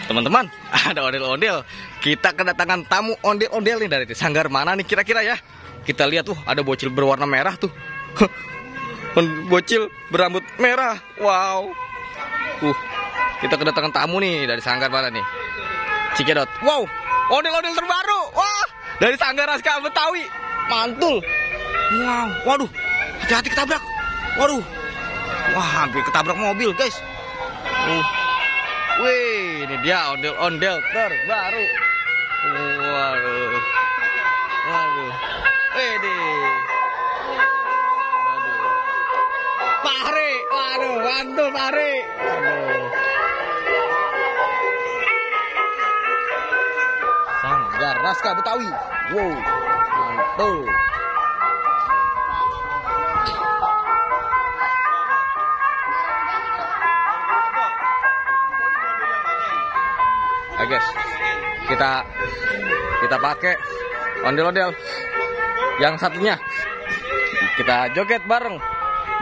Teman-teman, ada ondel-ondel. Kita kedatangan tamu ondel-ondel nih dari sanggar mana nih kira-kira ya? Kita lihat tuh, ada bocil berwarna merah tuh. Bocil berambut merah. Wow. Kita kedatangan tamu nih dari sanggar mana nih? Cikedot. Wow, ondel-ondel terbaru. Wah, dari sanggar Raska Betawi. Mantul. Wow, waduh. Hati-hati ketabrak. Waduh. Wah, hampir ketabrak mobil, guys. Wih, ini dia ondel-ondel terbaru. Waduh. Waduh. Wede. Waduh. Pare. Waduh, mantul Pare. Waduh. Sanggar Raska Betawi. Wow. Mantul. Guys, kita pakai ondel-ondel yang satunya. Kita joget bareng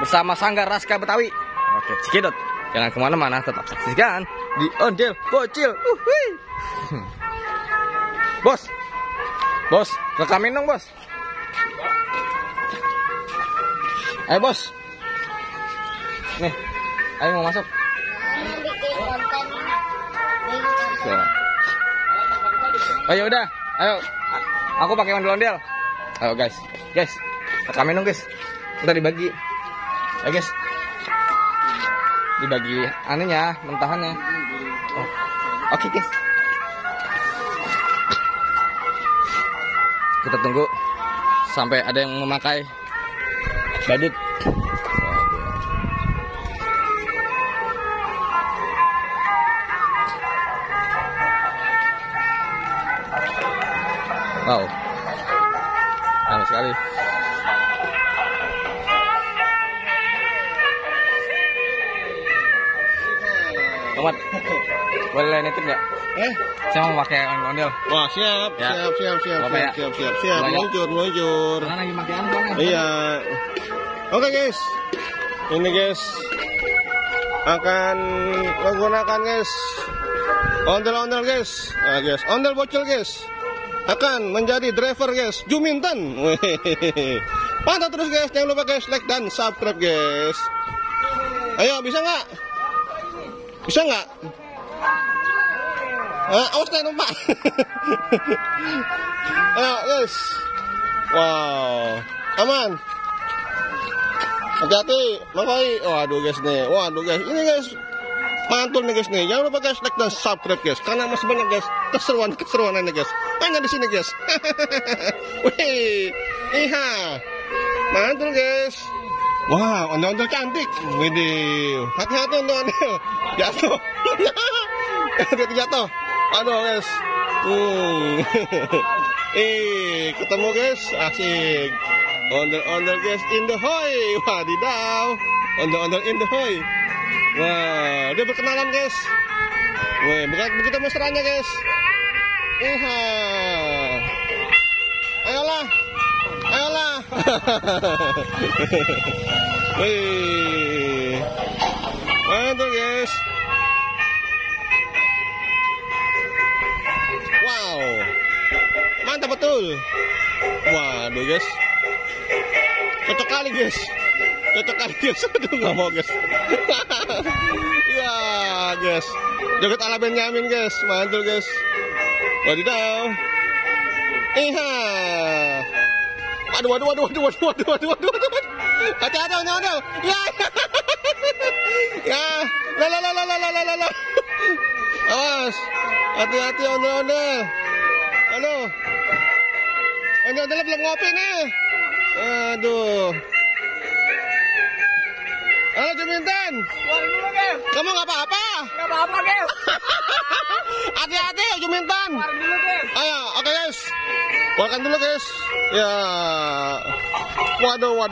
bersama sanggar Raska Betawi. Oke, Cikedot, jangan kemana-mana, tetap saksikan di Ondel Bocil. Bos, rekamin dong bos. Ayo bos, nih, ayo mau masuk. Ayo udah, ayo. Aku pakai ondel-ondel. Ayo guys, rekamin dong guys. Ntar dibagi. Ayo guys. Dibagi anunya, mentahannya. Oh. Oke guys. Kita tunggu sampai ada yang memakai badut. Wow, lama sekali. Tomat, boleh nitip nggak? Saya mau pakai ondel. Wah, siap. Meluncur. Karena lagi pakai anu. Iya. Oke guys, ini guys akan menggunakan guys ondel-ondel guys. Nah, guys, ondel bocil guys. Akan menjadi driver guys, Juminten. Pantau terus guys, jangan lupa guys like dan subscribe guys. Ayo, bisa nggak? Bisa nggak? Awas naik numpak. Ayo guys. Wow, aman. Hati-hati, makoi. Waduh guys nih, ini guys. Mantul nih guys nih, jangan lupa guys like dan subscribe guys, karena masih banyak guys keseruan ini guys. Hanya di sini guys. Wih, iha, mantul guys. Wow, ondel-ondel cantik. Widih, hati-hati ondel-ondel, jatuh. Hati-hati jatuh. Aduh guys. Ketemu guys, asik. Ondel-ondel guys in the hoy. Wadidaw, ondel-ondel in the hoy. Wah, dia berkenalan guys. Wih, begitu mesranya guys. Iha. Ayolah. Wih. Mantap guys. Wow. Mantap betul. Waduh guys. Cocok kali guys. Aduh, nggak mau guys. Ya guys, joget ala Benyamin guys, mantul guys. Wadidaw. Iha. Waduh. Hati-hati ondel. Ya. Ya. La. Awas. Hati-hati ondel. Aduh. Ondel belum ngopi nih. Aduh. Halo Juminten. Kamu nggak apa-apa? Nggak apa-apa guys. Hati-hati Juminten. Ayo, oke guys. Keluarkan dulu guys. Ya. Waduh. Nggak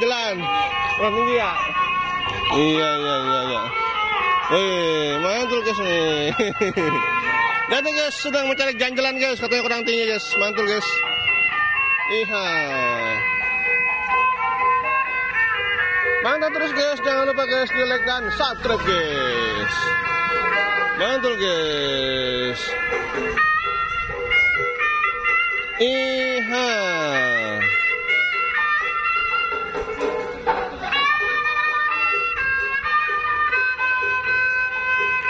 jalan. Kurang tinggi ya. Iya. Wih, mantul guys nih. Dan guys sedang mencari ganjalan guys, katanya kurang tinggi guys, mantul guys. Iha. Mantap terus guys, jangan lupa guys di like dan subscribe guys. Mantul guys. Iha.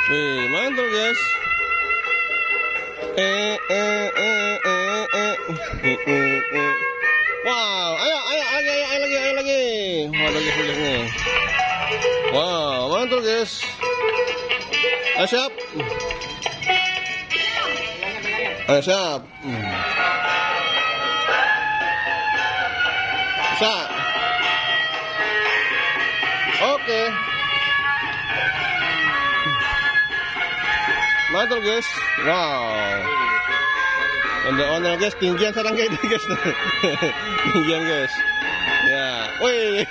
Wih, mantul guys. Wow, ayo lagi. Waduh guys nih. Wow, mantul guys. Ayo siap. Ayo siap. Bisa. Oke. Mantul guys. Wow. Ondel guys, tinggian sekarang kayak ini guys. Tinggian guys. Ya. Wih.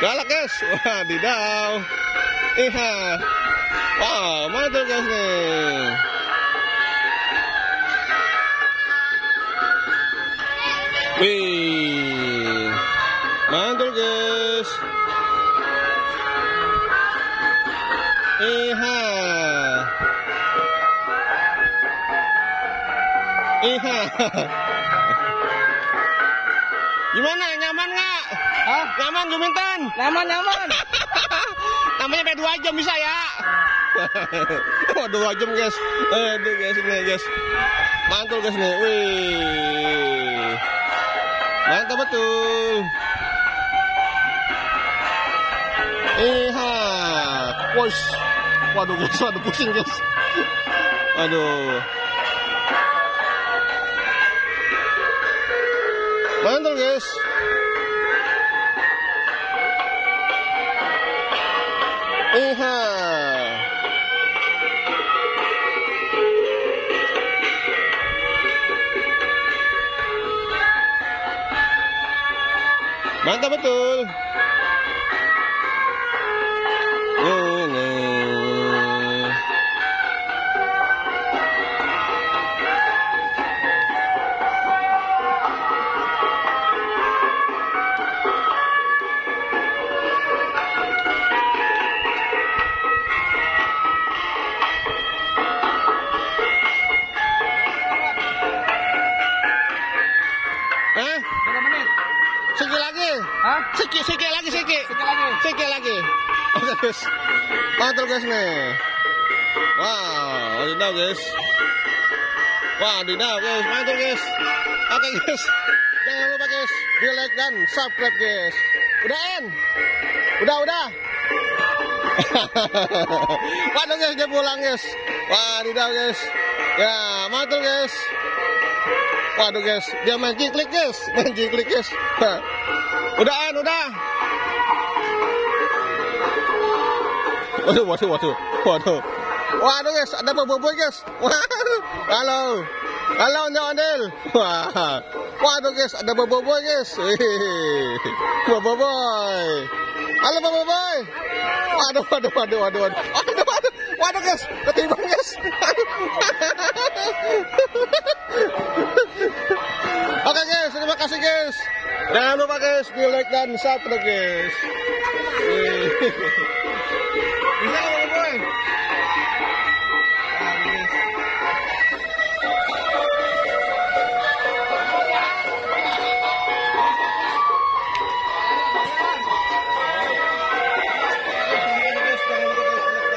Galak guys. Wah, didaw. Iha. Wow, mantul guys nih. Wih. Mantul guys. Iha. Gimana? Nyaman nggak? Hah? Nyaman Juminten? Nyaman. Namanya sampai 2 jam bisa ya? Wah, 2 jam guys. Aduh guys ini guys. Mantul guys nih. Wih. Mantap betul. Iha. Wush. Waduh guys, waduh pusing guys. Aduh. Mantul guys. Iha. Mantap betul. Berapa menit? Sikit lagi. Hah? Sikit lagi. Oke guys. Mantul guys nih. Wow, didaw guys. Mantul guys. Oke guys. Jangan lupa guys, di like dan subscribe guys. Udah En? Udah. Waduh guys, dia pulang guys. Wah, didaw guys. Ya, mantul guys. Waduh guys, dia main jingklik guys. Udah En, udah. Waduh guys, ada boboiboy guys. Waduh. Halo ondel. Waduh guys, ada boboiboy guys. Boboiboy. Halo boboiboy. Waduh guys, ketimbang guys. Oke guys, terima kasih guys. Jangan lupa guys, di like dan subscribe guys.